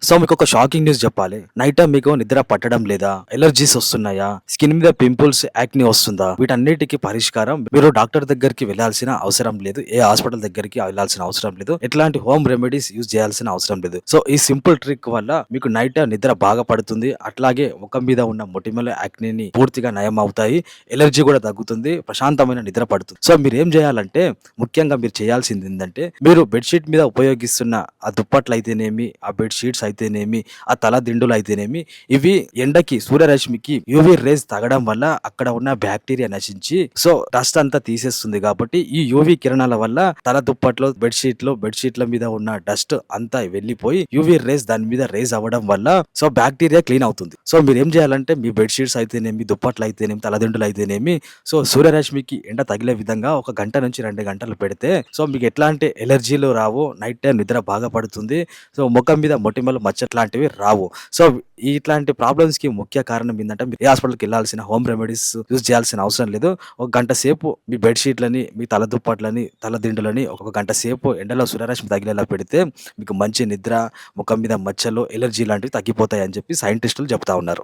So మీకొక shocking news చెప్పాలి. Night time మీకు నిద్ర పట్టడం లేదా? ఎలర్జీస్ వస్తున్నాయా? స్కిన్ మీద పింపుల్స్, యాక్ని వస్తుందా? వీటన్నిటికి పరిష్కారం మీరు డాక్టర్ దగ్గరికి వెళ్ళాల్సిన అవసరం లేదు. ఏ హాస్పిటల్ దగ్గరికి వెళ్ళాల్సిన అవసరం లేదు. ఎట్లాంటి హోమ్ రెమెడీస్ యూజ్ చేయాల్సిన అవసరం లేదు. సో ఈ సింపుల్ ట్రిక్ వల్ల మీకు నైట్ టైమ్ నిద్ర బాగా పడుతుంది. అట్లాగే ముఖం మీద ఉన్న మొటిమల, యాక్నిని పూర్తిగా నయం అవుతాయి. ఎలర్జీ కూడా తగ్గుతుంది. ప్రశాంతమైన నిద్ర పడుతుంది. సో మీరేం చేయాలంటే ముఖ్యంగా మీరు చేయాల్సింది ఏంటంటే మీరు బెడ్‌షీట్ మీద ఉపయోగిస్తున్న ఆ దుప్పట్లు అయితేనేమి, ఆ బెడ్‌షీట్స్ అయితేనేమి, ఆ తల దిండులు అయితేనేమి, ఇవి ఎండకి, సూర్యరశ్మికి యూవీ రేస్ తగడం వల్ల అక్కడ ఉన్న బ్యాక్టీరియా నశించి సో డస్ట్ అంతా తీసేస్తుంది. కాబట్టి ఈ యూవీ కిరణాల వల్ల తల దుప్పట్లో, బెడ్‌షీట్ల మీద ఉన్న డస్ట్ అంతా వెళ్ళిపోయి యూవీ రేస్ దాని మీద రేస్ అవ్వడం వల్ల సో బ్యాక్టీరియా క్లీన్ అవుతుంది. సో మీరేం చేయాలంటే మీ బెడ్‌షీట్స్ అయితేనేమి, దుప్పట్లు అయితేనేమి, తలదిండులు అయితేనేమి సో సూర్యరశ్మికి ఎండ తగిలే విధంగా ఒక గంట నుంచి 2 గంటలు పెడితే సో మీకు ఎట్లాంటి ఎలర్జీలు రావు. నైట్ టైమ్ నిద్ర బాగా పడుతుంది. సో ముఖం మీద మొటిమలు, మచ్చట్లాంటివి రావు. సో ఇట్లాంటి ప్రాబ్లమ్స్ కి ముఖ్య కారణం ఏంటంటే మీరు ఏ హాస్పిటల్కి వెళ్ళాల్సిన, హోమ్ రెమెడీస్ యూజ్ చేయాల్సిన అవసరం లేదు. ఒక గంట సేపు మీ బెడ్‌షీట్లని, మీ తల దుప్పట్లని, తల దిండులని ఒక గంట సేపు ఎండలో సూర్యరశ్మి తగిలేలా పెడితే మీకు మంచి నిద్ర, ముఖం మీద మచ్చలు, ఎలర్జీ లాంటివి తగ్గిపోతాయని చెప్పి సైంటిస్టులు చెప్తా ఉన్నారు.